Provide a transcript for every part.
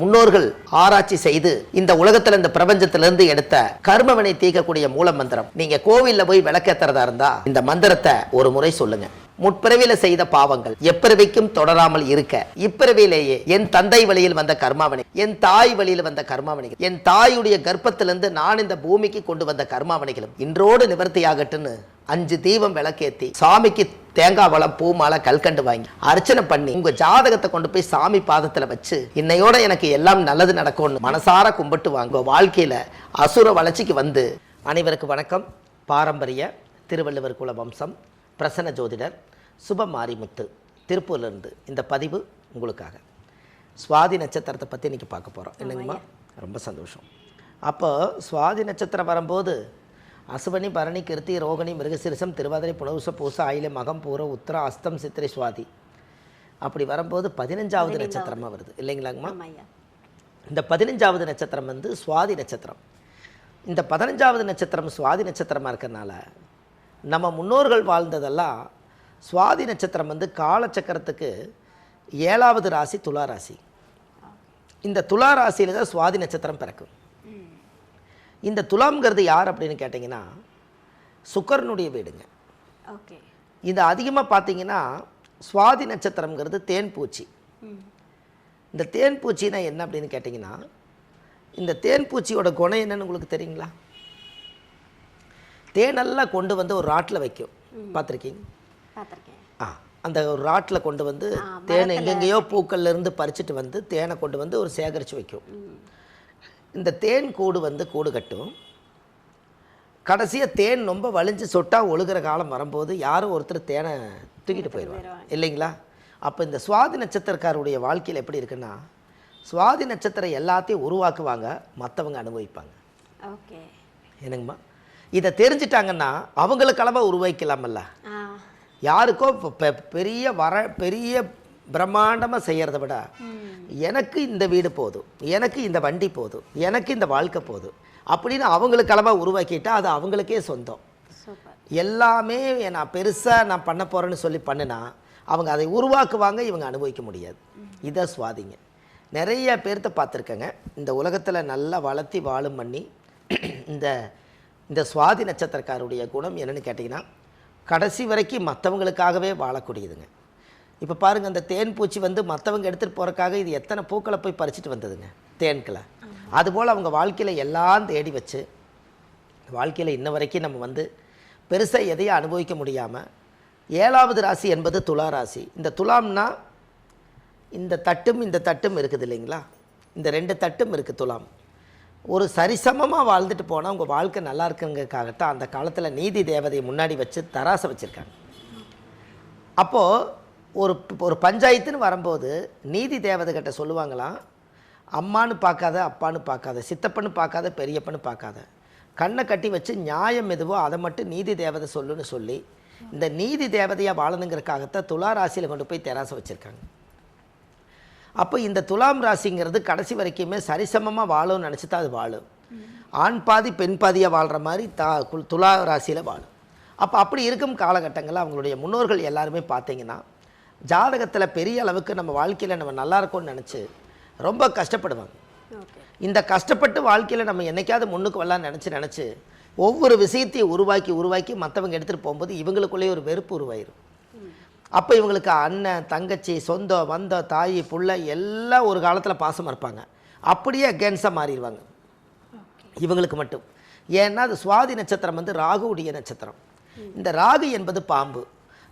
முன்னோர்கள் ஆராய்ச்சி செய்து இந்த உலகத்துல இந்த பிரபஞ்சத்திலிருந்து எடுத்த கர்மவினை தீர்க்கக்கூடிய மூல மந்திரம். நீங்க கோவில்ல போய் விளக்கேத்துறதா இருந்தா இந்த மந்திரத்தை ஒரு முறை சொல்லுங்க. முற்பிறவியில செய்த பாவங்கள் எப்பிறவிக்கும் தொடராமல் இருக்க இப்பிறவியிலேயே என் தந்தை வழியில் வந்த கர்மாவினை, என் தாய் வழியில் வந்த கர்மாவினைகள், என் தாயுடைய கர்ப்பத்திலிருந்து நான் இந்த பூமிக்கு கொண்டு வந்த கர்மாவினைகளும் இன்றோடு நிவர்த்தியாகட்டுன்னு 5 தீபம் விளக்கேத்தி சாமிக்கு தேங்காய் வளம் பூ மாலை கல்கண்டு வாங்கி அர்ச்சனை பண்ணி உங்க ஜாதகத்தை கொண்டு போய் சாமி பாதத்துல வச்சு இன்னையோட எனக்கு எல்லாம் நல்லது நடக்கும்னு மனசார கும்பிட்டு வாங்க. வாழ்க்கையில அசுர வளர்ச்சிக்கு வந்து. அனைவருக்கு வணக்கம். பாரம்பரிய திருவள்ளுவர் குல வம்சம் பிரசன்ன ஜோதிடர் சுப மாரிமுத்து திருப்பூர்லேருந்து இந்த பதிவு உங்களுக்காக. சுவாதி நட்சத்திரத்தை பற்றி இன்றைக்கி பார்க்க போகிறோம். என்னங்கம்மா? ரொம்ப சந்தோஷம். அப்போ சுவாதி நட்சத்திரம் வரும்போது அசுவனி பரணி கிருத்தி ரோகிணி மிருகசிரிசம் திருவாதிரை புனர்வசு பூச ஆயிலை மகம் பூர உத்திர அஸ்தம் சித்திரை சுவாதி அப்படி வரும்போது 15வது நட்சத்திரமாக வருது இல்லைங்களாங்கம்மா? இந்த 15வது நட்சத்திரம் வந்து சுவாதி நட்சத்திரம். இந்த 15வது நட்சத்திரம் சுவாதி நட்சத்திரமாக இருக்கிறனால நம்ம முன்னோர்கள் வாழ்ந்ததெல்லாம் சுவாதி நட்சத்திரம் வந்து காலச்சக்கரத்துக்கு 7வது ராசி துலா ராசி. இந்த துலா ராசியில் தான் சுவாதி நட்சத்திரம் பிறக்கும். இந்த துலாம்ங்கிறது யார் அப்படின்னு கேட்டிங்கன்னா சுக்கரனுடைய வீடுங்க. ஓகே. இது அதிகமாக பார்த்தீங்கன்னா சுவாதி நட்சத்திரம்ங்கிறது தேன்பூச்சி. இந்த தேன்பூச்சினா என்ன அப்படின்னு கேட்டிங்கன்னா இந்த தேன்பூச்சியோட குணம் என்னன்னு உங்களுக்கு தெரியுங்களா? தேனெல்லாம் கொண்டு வந்து ஒரு ராட்டில் வைக்கும். பார்த்துருக்கீங்க? அந்த ஒரு ராட்டில் கொண்டு வந்து தேனை எங்கெங்கேயோ பூக்கள்லேருந்து பறிச்சுட்டு வந்து தேனை கொண்டு வந்து ஒரு சேகரித்து வைக்கும். இந்த தேன் கூடு வந்து கூடு கட்டும். கடைசியாக தேன் ரொம்ப வலிஞ்சு சொட்டாக ஒழுகிற காலம் வரும்போது யாரும் ஒருத்தர் தேனை தூக்கிட்டு போயிடுவாங்க இல்லைங்களா? அப்போ இந்த சுவாதி நட்சத்திரக்காருடைய வாழ்க்கையில் எப்படி இருக்குன்னா சுவாதி நட்சத்திரம் எல்லாத்தையும் உருவாக்குவாங்க, மற்றவங்க அனுபவிப்பாங்க. ஓகே. என்னங்கம்மா? இதை தெரிஞ்சிட்டாங்கன்னா அவங்களுக்கு அளவாக உருவாக்கலாமல்ல. யாருக்கோ பெரிய பிரம்மாண்டமாக செய்கிறத விட எனக்கு இந்த வீடு போதும், எனக்கு இந்த வண்டி போதும், எனக்கு இந்த வாழ்க்கை போதும் அப்படின்னு அவங்களுக்கு அளவாக உருவாக்கிட்டா அது அவங்களுக்கே சொந்தம். எல்லாமே நான் பெருசாக நான் பண்ண போகிறேன்னு சொல்லி பண்ணினா அவங்க அதை உருவாக்குவாங்க, இவங்க அனுபவிக்க முடியாது. இதை சுவாதிங்க. நிறைய பேர்த்த பார்த்துருக்கேங்க இந்த உலகத்தில் நல்லா வளர்த்தி வாழும் பண்ணி இந்த சுவாதி நட்சத்திரக்காருடைய குணம் என்னென்னு கேட்டிங்கன்னா கடைசி வரைக்கும் மற்றவங்களுக்காகவே வாழக்கூடியதுங்க. இப்போ பாருங்கள், அந்த தேன் பூச்சி வந்து மற்றவங்க எடுத்துகிட்டு போகிறக்காக இது எத்தனை பூக்களை போய் பறிச்சுட்டு வந்ததுங்க தேன்களை. அதுபோல் அவங்க வாழ்க்கையில் எல்லாம் தேடி வச்சு வாழ்க்கையில் இன்ன வரைக்கும் நம்ம வந்து பெருசாக எதையும் அனுபவிக்க முடியாமல் 7வது ராசி என்பது துலா ராசி. இந்த துலாம்னா இந்த தட்டும் இருக்குது இல்லைங்களா? இந்த 2 தட்டும் இருக்குது துலாம். ஒரு சரிசமமாக வாழ்ந்துட்டு போனால் உங்கள் வாழ்க்கை நல்லா இருக்குங்கிறதுக்காகத்தான் அந்த காலத்தில் நீதி தேவதையை முன்னாடி வச்சு தராசை வச்சுருக்காங்க. அப்போது ஒரு பஞ்சாயத்துன்னு வரும்போது நீதி தேவதைகிட்ட சொல்லுவாங்களாம், அம்மானு பார்க்காத, அப்பான்னு பார்க்காத, சித்தப்பன்னு பார்க்காத, பெரியப்பன்னு பார்க்காத, கண்ணை கட்டி வச்சு நியாயம் எதுவோ அதை மட்டும் நீதி தேவதை சொல்லுன்னு சொல்லி இந்த நீதி தேவதையாக வாழணுங்கிறதுக்காகத்தான் துலா ராசியில் கொண்டு போய் தராசை வச்சுருக்காங்க. அப்போ இந்த துலாம் ராசிங்கிறது கடைசி வரைக்குமே சரிசமமாக வாழும்னு நினச்சி தான் அது வாழும். ஆண் பாதி பெண் பாதியாக வாழ்கிற மாதிரி துலா ராசியில் வாழும். அப்போ அப்படி இருக்கும் காலகட்டங்களில் அவங்களுடைய முன்னோர்கள் எல்லாருமே பார்த்தீங்கன்னா ஜாதகத்தில் பெரிய அளவுக்கு நம்ம வாழ்க்கையில் நம்ம நல்லா இருக்கோம்னு நினச்சி ரொம்ப கஷ்டப்படுவாங்க. இந்த கஷ்டப்பட்டு வாழ்க்கையில் நம்ம என்றைக்காவது முன்னுக்கு வரலான்னு நினச்சி ஒவ்வொரு விஷயத்தையும் உருவாக்கி மற்றவங்க எடுத்துகிட்டு போகும்போது இவங்களுக்குள்ளேயே ஒரு வெறுப்பு உருவாயிரும். அப்போ இவங்களுக்கு அண்ணன் தங்கச்சி சொந்தம் வந்த தாய் புள்ள எல்லாம் ஒரு காலத்தில் பாசமாக இருப்பாங்க, அப்படியே அகேன்ஸ்டாக மாறிடுவாங்க இவங்களுக்கு மட்டும். ஏன்னா அது சுவாதி நட்சத்திரம் வந்து ராகுவுடைய நட்சத்திரம். இந்த ராகு என்பது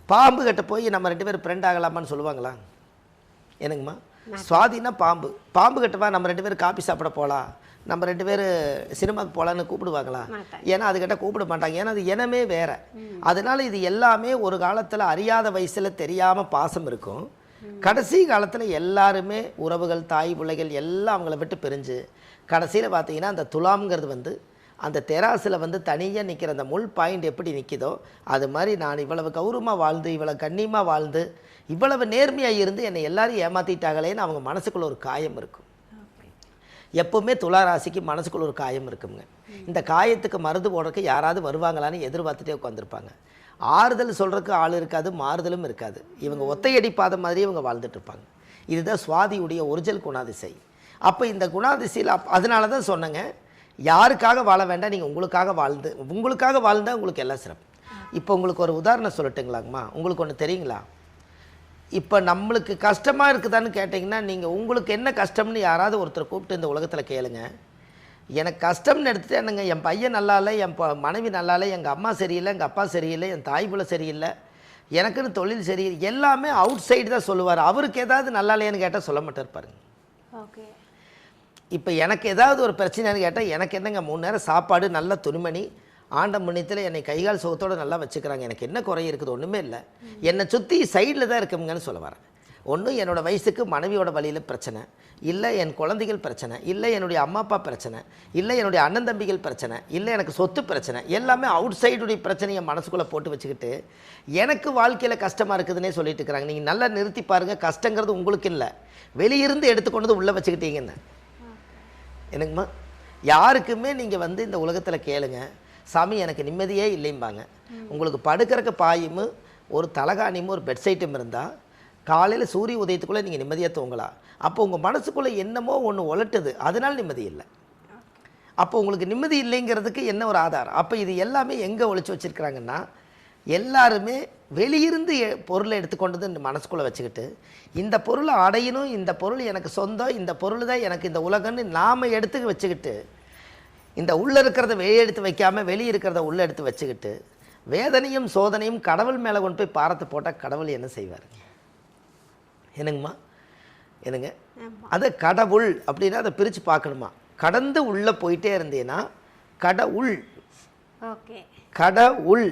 பாம்பு கிட்ட போய் நம்ம 2 பேரும் ஃப்ரெண்ட் ஆகலாமான்னு சொல்லுவாங்களா? என்னங்கம்மா? சுவாதினா பாம்பு கிட்டவா நம்ம 2 பேரும் காபி சாப்பிட போகலாம், நம்ம 2 பேர் சினிமாவுக்கு போகலான்னு கூப்பிடுவாங்களா? ஏன்னா அதுக்கிட்ட கூப்பிட மாட்டாங்க. ஏன்னா அது இனமே வேறு. அதனால் இது எல்லாமே ஒரு காலத்தில் அறியாத வயசில் தெரியாமல் பாசம் இருக்கும். கடைசி காலத்தில் எல்லாருமே உறவுகள் தாய் பிள்ளைகள் எல்லாம் அவங்கள விட்டு பிரிஞ்சு கடைசியில் பார்த்தீங்கன்னா அந்த துலாம்ங்கிறது வந்து அந்த தெராசில் வந்து தனியாக நிற்கிற அந்த முள் பாயிண்ட் எப்படி நிற்கிதோ அது மாதிரி நான் இவ்வளவு கௌரவமாக வாழ்ந்து இவ்வளவு கண்ணியமாக வாழ்ந்து இவ்வளவு நேர்மையாக இருந்து என்னை எல்லாரும் ஏமாற்றிட்டாங்களேன்னு அவங்க மனசுக்குள்ள ஒரு காயம் இருக்கும். எப்போவுமே துலா ராசிக்கு மனசுக்குள்ள ஒரு காயம் இருக்குங்க. இந்த காயத்துக்கு மருந்து போடுறதுக்கு யாராவது வருவாங்களான்னு எதிர்பார்த்துட்டே உட்காந்துருப்பாங்க. ஆறுதல் சொல்கிறதுக்கு ஆள் இருக்காது, மாறுதலும் இருக்காது. இவங்க ஒத்தையடி பாதை மாதிரி இவங்க வாழ்ந்துட்டு இருப்பாங்க. இதுதான் சுவாதியுடைய ஒரிஜினல் குணாதிசை. அப்போ இந்த குணாதிசையில் அதனால தான் சொன்னேங்க, யாருக்காக வாழ வேண்டாம், நீங்கள் உங்களுக்காக வாழ்ந்தால் உங்களுக்கு எல்லாம் சிறப்பு. இப்போ உங்களுக்கு ஒரு உதாரணம் சொல்லட்டுங்களாங்கம்மா? உங்களுக்கு ஒன்று தெரியுங்களா? இப்போ நம்மளுக்கு கஷ்டமாக இருக்குதான்னு கேட்டிங்கன்னா, நீங்கள் உங்களுக்கு என்ன கஷ்டம்னு யாராவது ஒருத்தர் கூப்பிட்டு இந்த உலகத்தில் கேளுங்க. எனக்கு கஷ்டம்னு எடுத்துகிட்டு என்னங்க, என் பையன் நல்லா இல்லை, என் மனைவி நல்லா இல்லை, எங்கள் அம்மா சரியில்லை, எங்கள் அப்பா சரியில்லை, என் தாய் புள்ள சரியில்லை, எனக்குன்னு தொழில் சரியில்லை, எல்லாமே அவுட் சைடு தான் சொல்லுவார். அவருக்கு ஏதாவது நல்லா இல்லையான்னு கேட்டால் சொல்ல மாட்டார் பாருங்க. ஓகே. இப்போ எனக்கு ஏதாவது ஒரு பிரச்சனைன்னு கேட்டால், எனக்கு என்னங்க 3 நேரம் சாப்பாடு, நல்ல துணிமணி, ஆண்ட முன்னியத்தில் என்னை கைகால் சுகத்தோடு நல்லா வச்சுக்கிறாங்க, எனக்கு என்ன குறை இருக்குது? ஒன்றுமே இல்லை. என்னை சுற்றி சைடில் தான் இருக்குங்கன்னு சொல்ல வரேன். ஒன்று என்னோடய வயசுக்கு மனைவியோட வழியில் பிரச்சனை, இல்லை என் குழந்தைகள் பிரச்சனை, இல்லை என்னுடைய அம்மா அப்பா பிரச்சனை, இல்லை என்னுடைய அண்ணன் தம்பிகள் பிரச்சனை, இல்லை எனக்கு சொத்து பிரச்சனை, எல்லாமே அவுட் சைடுடைய பிரச்சனையை மனசுக்குள்ளே போட்டு வச்சுக்கிட்டு எனக்கு வாழ்க்கையில் கஷ்டமாக இருக்குதுன்னே சொல்லிட்டு இருக்கிறாங்க. நீங்கள் நல்லா நிறுத்தி பாருங்கள், கஷ்டங்கிறது உங்களுக்கு இல்லை, வெளியிருந்து எடுத்துக்கொண்டு உள்ளே வச்சுக்கிட்டீங்கன்னு. எனக்குமா யாருக்குமே நீங்கள் இந்த உலகத்தில் கேளுங்க, சாமி எனக்கு நிம்மதியே இல்லைம்பாங்க. உங்களுக்கு படுக்கிறக்கு பாயும் ஒரு தலகாணியும் ஒரு பெட்சைட்டும் இருந்தால் காலையில் சூரிய உதயத்துக்குள்ளே நீங்கள் நிம்மதியாக தூங்கலாம். அப்போ உங்கள் மனசுக்குள்ளே என்னமோ ஒன்று உலட்டுது, அதனால் நிம்மதி இல்லை. அப்போ உங்களுக்கு நிம்மதி இல்லைங்கிறதுக்கு என்ன ஒரு ஆதாரம்? அப்போ இது எல்லாமே எங்கே ஒழிச்சு வச்சுருக்கிறாங்கன்னா, எல்லாருமே வெளியிருந்து பொருளை எடுத்துக்கொண்டு வந்து மனசுக்குள்ளே வச்சுக்கிட்டு, இந்த பொருளை அடையணும், இந்த பொருள் எனக்கு சொந்தம், இந்த பொருள் தான் எனக்கு இந்த உலகம்னு நாம் எடுத்து வச்சுக்கிட்டு, இந்த உள்ளே இருக்கிறத வெளியே எடுத்து வைக்காமல் வெளியே இருக்கிறத உள்ளே எடுத்து வச்சுக்கிட்டு, வேதனையும் சோதனையும் கடவுள் மேலே கொண்டு போய் பாரத்தை போட்டால் கடவுள் என்ன செய்வார்? என்னங்கம்மா? என்னங்க? அதை கடவுள் அப்படின்னா அதை பிரித்து பார்க்கணுமா? கடந்து உள்ளே போயிட்டே இருந்தேன்னா கடவுள். ஓகே. கடவுள்.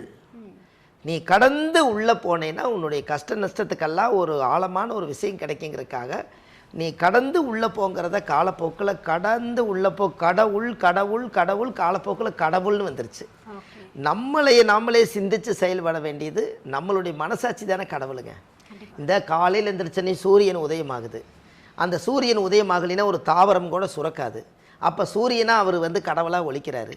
நீ கடந்து உள்ளே போனேன்னா உன்னுடைய கஷ்ட நஷ்டத்துக்கெல்லாம் ஒரு ஆழமான ஒரு விஷயம் கிடைக்குங்கிறதுக்காக நீ கடந்து உள்ளே போங்கிறத காலப்போக்கில் கடந்து உள்ளே கடவுள் கடவுள் கடவுள் காலப்போக்கில் கடவுள்னு வந்துருச்சு. நாமளே சிந்தித்து செயல்பட வேண்டியது நம்மளுடைய மனசாட்சி தானே கடவுளுங்க. இந்த காலையில் எழுந்திரிச்சனே சூரியன் உதயமாகுது, அந்த சூரியன் உதயமாகலினா ஒரு தாவரம் கூட சுரக்காது. அப்போ சூரியனா அவர் கடவுளாக ஒழிக்கிறாரு,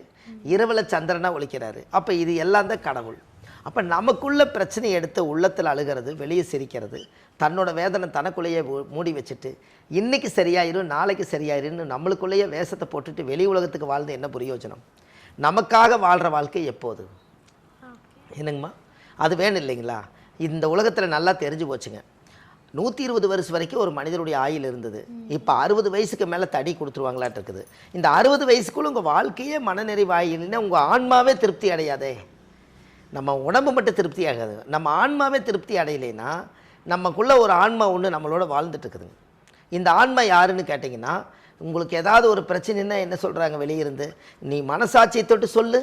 இரவில் சந்திரனாக ஒழிக்கிறாரு. அப்போ இது எல்லாம் தான் கடவுள். அப்போ நமக்குள்ள பிரச்சனை எடுத்து உள்ளத்தில் அழுகிறது, வெளியே சிரிக்கிறது, தன்னோட வேதனை தனக்குள்ளேயே மூடி வச்சுட்டு இன்றைக்கி சரியாயிரும் நாளைக்கு சரியாயிருன்னு நம்மளுக்குள்ளேயே வேஷத்தை போட்டுட்டு வெளி உலகத்துக்கு வாழ்ந்து என்ன பிரயோஜனம்? நமக்காக வாழ்கிற வாழ்க்கை எப்போது? என்னங்கம்மா? அது வேணும் இல்லைங்களா? இந்த உலகத்தில் நல்லா தெரிஞ்சு போச்சுங்க. 120 வருஷம் வரைக்கும் ஒரு மனிதனுடைய ஆயுள் இருந்தது. இப்போ 60 வயசுக்கு மேலே தடி கொடுத்துருவாங்களாட்டு இருக்குது. இந்த 60 வயசுக்குள்ளே உங்கள் வாழ்க்கையே மனநிறைவு ஆயில்னா உங்கள் ஆன்மாவே திருப்தி அடையாதே. நம்ம உடம்பு மட்டும் திருப்தி ஆகாது, நம்ம ஆன்மாவே திருப்தி அடையலைன்னா நமக்குள்ளே ஒரு ஆன்மா ஒன்று நம்மளோட வாழ்ந்துட்டு இருக்குதுங்க. இந்த ஆன்மா யாருன்னு கேட்டிங்கன்னா, உங்களுக்கு ஏதாவது ஒரு பிரச்சனைன்னா என்ன சொல்கிறாங்க வெளியிருந்து? நீ மனசாட்சியை தொட்டு சொல்லு.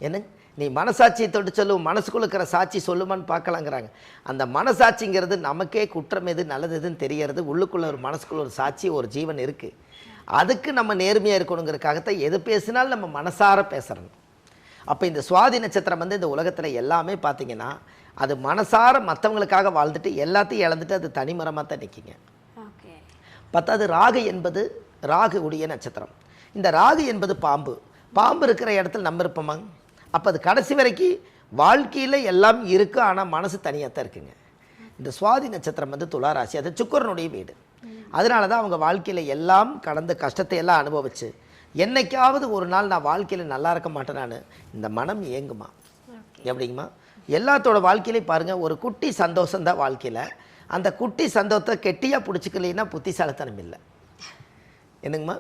என்ன? நீ மனசாட்சியை தொட்டு சொல்லு, மனசுக்குள்ள இருக்கிற சாட்சி சொல்லுமான்னு பார்க்கலாங்கிறாங்க. அந்த மனசாட்சிங்கிறது நமக்கே குற்றம் எது நல்லது எதுன்னு தெரியறது. உள்ளுக்குள்ள ஒரு மனசுக்குள்ள ஒரு சாட்சி, ஒரு ஜீவன் இருக்குது. அதுக்கு நம்ம நேர்மையாக இருக்கணுங்கிறதுக்காகத்தான் எது பேசினாலும் நம்ம மனசார பேசுகிறோம். அப்போ இந்த சுவாதி நட்சத்திரம் இந்த உலகத்தில் எல்லாமே பார்த்திங்கன்னா அது மனசார மற்றவங்களுக்காக வாழ்ந்துட்டு எல்லாத்தையும் இழந்துட்டு அது தனிமரமாக தான் நிற்கிங்க. பத்தாவது ராகு என்பது ராகு உடைய நட்சத்திரம். இந்த ராகு என்பது பாம்பு. பாம்பு இருக்கிற இடத்துல நம்ம இருப்போமாங்க? அப்போ அது கடைசி வரைக்கும் வாழ்க்கையில் எல்லாம் இருக்குது, ஆனால் மனசு தனியாக தான் இருக்குங்க. இந்த சுவாதி நட்சத்திரம் துளாராசி, அது சுக்கிரனுடைய வீடு. அதனால தான் அவங்க வாழ்க்கையில் எல்லாம் கடந்த கஷ்டத்தை எல்லாம் அனுபவிச்சு என்னைக்காவது ஒரு நாள் நான் வாழ்க்கையில் நல்லா இருக்க மாட்டேனான்னு இந்த மனம் ஏங்குமா? எப்படிங்கம்மா? எல்லாத்தோட வாழ்க்கையிலையும் பாருங்கள், ஒரு குட்டி சந்தோஷம்தான் வாழ்க்கையில். அந்த குட்டி சந்தோஷத்தை கெட்டியாக பிடிச்சிக்கலைன்னா புத்திசாலித்தனம் இல்லை. என்னங்கம்மா?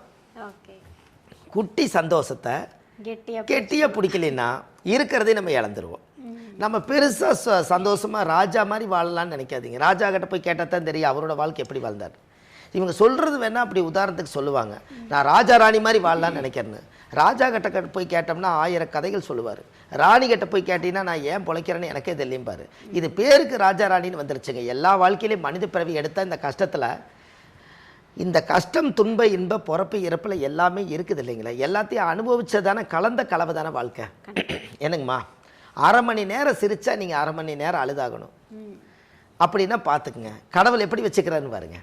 குட்டி சந்தோஷத்தை கெட்டியாக பிடிக்கலைன்னா இருக்கிறதே நம்ம இழந்துருவோம். நம்ம பெருசாக சந்தோஷமாக ராஜா மாதிரி வாழலான்னு நினைக்காதீங்க. ராஜா கிட்ட போய் கேட்டால் தான் தெரியும் அவரோட வாழ்க்கை எப்படி வாழ்ந்தார். இவங்க சொல்கிறது வேணால் அப்படி உதாரணத்துக்கு சொல்லுவாங்க, நான் ராஜா ராணி மாதிரி வாழலான்னு நினைக்கிறேன்னு. ராஜா கிட்ட போய் கேட்டோம்னா 1000 கதைகள் சொல்லுவார். ராணி கிட்ட போய் கேட்டிங்கன்னா நான் ஏன் பிழைக்கிறேன்னு எனக்கே தெரியும்பாரு. இது பேருக்கு ராஜா ராணின்னு வந்துருச்சுங்க. எல்லா வாழ்க்கையிலையும் மனித பிறவி எடுத்தால் இந்த கஷ்டத்தில், இந்த கஷ்டம் துன்ப இன்ப பிறப்பு இறப்பில் எல்லாமே இருக்குது இல்லைங்களா? எல்லாத்தையும் அனுபவிச்சதானே கலந்த கலவை தானே வாழ்க்கை. என்னங்கம்மா? 1/2 மணி நேரம் சிரித்தா நீங்கள் 1/2 மணி நேரம் அழுதாகணும். அப்படின்னா பார்த்துக்குங்க கடவுள் எப்படி வச்சுக்கிறாருன்னு பாருங்க.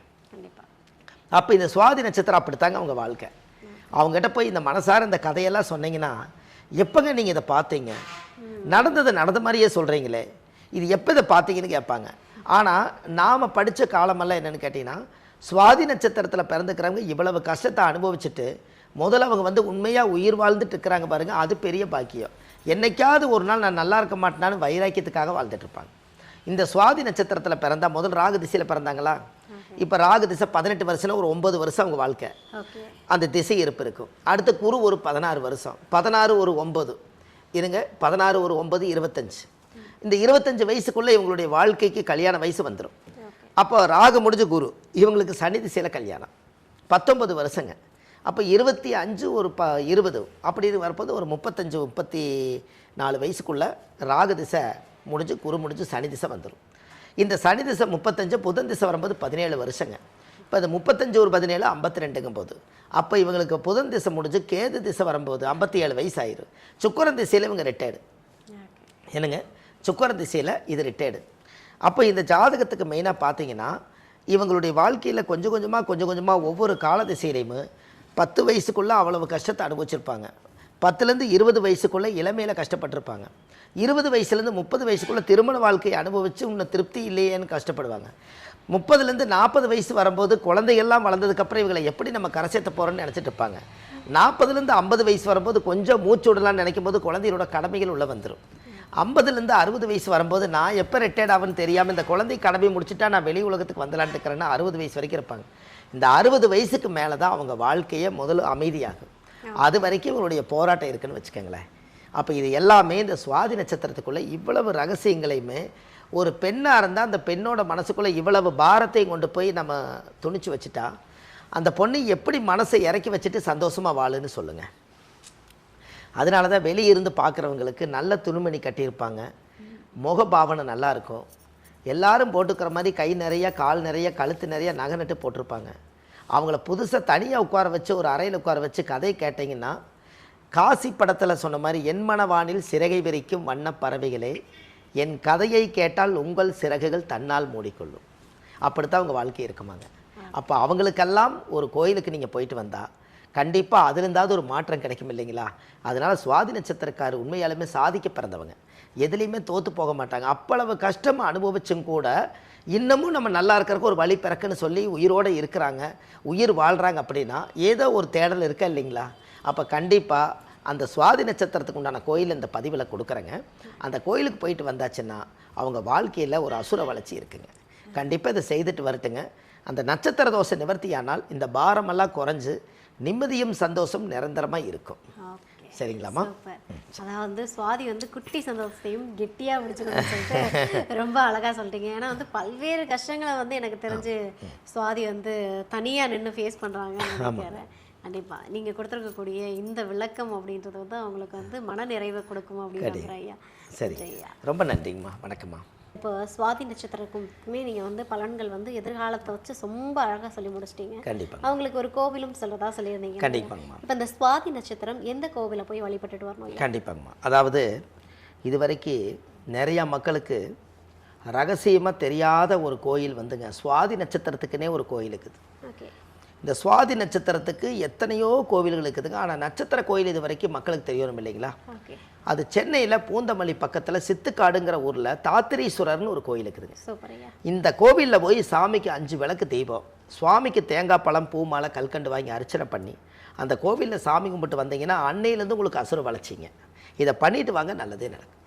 அப்போ இந்த சுவாதி நட்சத்திரம் அப்படித்தாங்க அவங்க வாழ்க்கை. அவங்ககிட்ட போய் இந்த மனசார இந்த கதையெல்லாம் சொன்னீங்கன்னா, எப்போங்க நீங்கள் இதை பார்த்தீங்க? நடந்தது நடந்த மாதிரியே சொல்கிறீங்களே, இது எப்போ இதை பார்த்தீங்கன்னு கேட்பாங்க. ஆனால் நாம் படித்த காலமெல்லாம் என்னென்னு கேட்டிங்கன்னா, சுவாதி நட்சத்திரத்தில் பிறந்துக்கிறவங்க இவ்வளவு கஷ்டத்தை அனுபவிச்சுட்டு முதல்ல அவங்க வந்து உண்மையாக உயிர் வாழ்ந்துட்டு இருக்கிறாங்க பாருங்கள், அது பெரிய பாக்கியம். என்னைக்காவது ஒரு நாள் நான் நல்லா இருக்க மாட்டேனான்னு வைராக்கியத்துக்காக வாழ்ந்துட்டு இருப்பாங்க. இந்த சுவாதி நட்சத்திரத்தில் பிறந்தா முதல் ராகு திசையில் பிறந்தாங்களா, இப்போ ராகு திசை 18 வருஷம், ஒரு 9 வருஷம் அவங்க வாழ்க்கை அந்த திசை இருப்பு இருக்கும். அடுத்த குரு ஒரு 16 வருஷம், 16 ஒரு 9 இருங்க, 16 ஒரு 9 25. இந்த 25 வயசுக்குள்ளே இவங்களுடைய வாழ்க்கைக்கு கல்யாண வயசு வந்துடும். அப்போ ராகு முடிஞ்ச குரு, இவங்களுக்கு சனி திசையில் கல்யாணம் 19 வருஷங்க. அப்போ 25 ஒரு 20 அப்படின்னு வரப்போது ஒரு 35 34 வயசுக்குள்ளே ராகு திசை முடிஞ்சு குரு முடிஞ்சு சனி திசை வந்துடும். இந்த சனி திசை 35, புதன் திசை வரும்போது 17 வருஷங்க. இப்போ அது 35 ஒரு 17 52ங்கும் போது அப்போ இவங்களுக்கு புதன் திசை முடிஞ்சு கேது திசை வரும்போது 57 வயசு ஆயிரும். சுக்கிரன் திசையில் இவங்க ரிட்டையர்டு. என்னங்க, சுக்கிரன் திசையில் இது ரிட்டையர்டு. அப்போ இந்த ஜாதகத்துக்கு மெயினாக பார்த்தீங்கன்னா இவங்களுடைய வாழ்க்கையில் கொஞ்சம் கொஞ்சமாக ஒவ்வொரு கால திசையிலையுமே 10 வயசுக்குள்ளே அவ்வளவு கஷ்டத்தை அனுபவிச்சிருப்பாங்க. 10லேருந்து 20 வயசுக்குள்ளே இளமையில் கஷ்டப்பட்டிருப்பாங்க. 20 வயசுலேருந்து 30 வயசுக்குள்ளே திருமண வாழ்க்கையை அனுபவித்து இன்னும் திருப்தி இல்லையேன்னு கஷ்டப்படுவாங்க. 30லேருந்து 40 வயசு வரும்போது குழந்தைகள்லாம் வளர்ந்ததுக்கப்புறம் இவங்களை எப்படி நம்ம கரை சேர்த்த போகிறோன்னு நினச்சிட்டு இருப்பாங்க. 40லேருந்து 50 வயசு வரும்போது கொஞ்சம் மூச்சு விடலான்னு நினைக்கும் போது குழந்தையோட கடமைகள் உள்ளே வந்துடும். 50லேருந்து 60 வயசு வரும்போது நான் எப்போ ரிட்டையர்ட் ஆகுன்னு தெரியாமல் இந்த குழந்தை கடமை முடிச்சுட்டா நான் வெளி உலகத்துக்கு வந்துடலான்னு இருக்கிறேன்னா 60 வயசு வரைக்கும் இருப்பாங்க. இந்த 60 வயசுக்கு மேலே தான் அவங்க வாழ்க்கையை முதல்ல அமைதியாகும். அது வரைக்கும் இவங்களுடைய போராட்டம் இருக்குன்னு வச்சுக்கோங்களேன். அப்போ இது எல்லாமே இந்த சுவாதி நட்சத்திரத்துக்குள்ளே இவ்வளவு ரகசியங்களையுமே ஒரு பெண்ணாக இருந்தால் அந்த பெண்ணோட மனசுக்குள்ளே இவ்வளவு பாரத்தையும் கொண்டு போய் நம்ம துணிச்சு வச்சுட்டா அந்த பொண்ணு எப்படி மனசை இறக்கி வச்சுட்டு சந்தோஷமாக வாழுன்னு சொல்லுங்கள். அதனால தான் வெளியிருந்து பார்க்குறவங்களுக்கு நல்ல துணிமணி கட்டியிருப்பாங்க, முகபாவனை நல்லாயிருக்கும், எல்லாரும் போட்டுக்கிற மாதிரி கை நிறைய கால் நிறைய கழுத்து நிறைய நகை நட்டு போட்டிருப்பாங்க. அவங்கள புதுசாக தனியாக உட்கார வச்சு ஒரு அறையில் உட்கார வச்சு கதை கேட்டிங்கன்னா காசி படத்தில் சொன்ன மாதிரி என் மனவானில் சிறகை விரிக்கும் வண்ண பறவைகளே என் கதையை கேட்டால் உங்கள் சிறகுகள் தன்னால் மூடிக்கொள்ளும். அப்படித்தான் அவங்க வாழ்க்கை இருக்குமாங்க. அப்போ அவங்களுக்கெல்லாம் ஒரு கோயிலுக்கு நீங்கள் போயிட்டு வந்தால் கண்டிப்பாக அதுலேருந்தாவது ஒரு மாற்றம் கிடைக்கும் இல்லைங்களா. அதனால் சுவாதி நட்சத்திரக்காரர் உண்மையாலுமே சாதிக்க பிறந்தவங்க, எதுலேயுமே தோற்று போக மாட்டாங்க. அப்பளவு கஷ்டம் அனுபவிச்சும் கூட இன்னமும் நம்ம நல்லா இருக்கிறதுக்கு ஒரு வழி பிறக்குன்னு சொல்லி உயிரோடு இருக்கிறாங்க, உயிர் வாழ்கிறாங்க. அப்படின்னா ஏதோ ஒரு தேடல் இருக்கா இல்லைங்களா. அப்போ கண்டிப்பாக அந்த சுவாதி நட்சத்திரத்துக்கு உண்டான கோயில் இந்த பதிவில் கொடுக்குறேங்க. அந்த கோயிலுக்கு போயிட்டு வந்தாச்சுன்னா அவங்க வாழ்க்கையில் ஒரு அசுர வளர்ச்சி இருக்குங்க. கண்டிப்பாக இதை செய்துட்டு வரட்டுங்க. அந்த நட்சத்திர தோஷ நிவர்த்தியானால் இந்த பாரமெல்லாம் குறைஞ்சு நிம்மதியும் சந்தோஷம் நிரந்தரமாக இருக்கும். சரிங்களாம்மா? அதாவது சுவாதி வந்து குட்டி சந்தோஷத்தையும் கெட்டியாக பிடிச்சிக்கணும்னு சொல்லிட்டு ரொம்ப அழகாக சொல்லிட்டீங்க. ஏன்னா வந்து பல்வேறு கஷ்டங்களை வந்து எனக்கு தெரிஞ்சு சுவாதி வந்து தனியாக நின்று ஃபேஸ் பண்ணுறாங்கன்னு நினைக்கிறேன். கண்டிப்பாக நீங்கள் கொடுத்துருக்கக்கூடிய இந்த விளக்கம் அப்படின்றது வந்து அவங்களுக்கு வந்து மன நிறைவை கொடுக்கும் அப்படின்னு ஐயா. சரி ஐயா, ரொம்ப நன்றிங்கம்மா. வணக்கம்மா. இப்போ சுவாதி நட்சத்திரக்குமே நீங்கள் வந்து பலன்கள் வந்து எதிர்காலத்தை வச்சு ரொம்ப அழகாக சொல்லி முடிச்சிட்டீங்க. கண்டிப்பாக அவங்களுக்கு ஒரு கோவிலும் சொல்கிறதா சொல்லியிருந்தீங்க. கண்டிப்பாங்கம்மா. இப்போ இந்த சுவாதி நட்சத்திரம் எந்த கோவிலை போய் வழிபட்டுட்டு வரணும்? கண்டிப்பாங்கம்மா. அதாவது இதுவரைக்கும் நிறையா மக்களுக்கு ரகசியமாக தெரியாத ஒரு கோயில் வந்துங்க, சுவாதி நட்சத்திரத்துக்குன்னே ஒரு கோயில் இருக்குது. ஓகே. இந்த சுவாதி நட்சத்திரத்துக்கு எத்தனையோ கோவில்கள் இருக்குதுங்க. ஆனால் நட்சத்திர கோயில் இது வரைக்கும் மக்களுக்கு தெரியணும் இல்லைங்களா. ஓகே. அது சென்னையில் பூந்தமல்லி பக்கத்தில் சித்துக்காடுங்கிற ஊரில் தாத்திரீஸ்வரர்னு ஒரு கோயில் இருக்குதுங்க. சூப்பரையா. இந்த கோவிலில் போய் சாமிக்கு 5 விளக்கு தீபம், சுவாமிக்கு தேங்காய் பழம் பூ மாலை கல்கண்டு வாங்கி அர்ச்சனை பண்ணி அந்த கோவிலில் சாமி கும்பிட்டு வந்தீங்கன்னா அன்னையிலேருந்து உங்களுக்கு அசுர வளர்ச்சிங்க. இதை பண்ணிட்டு வாங்க, நல்லதே நடக்கும்.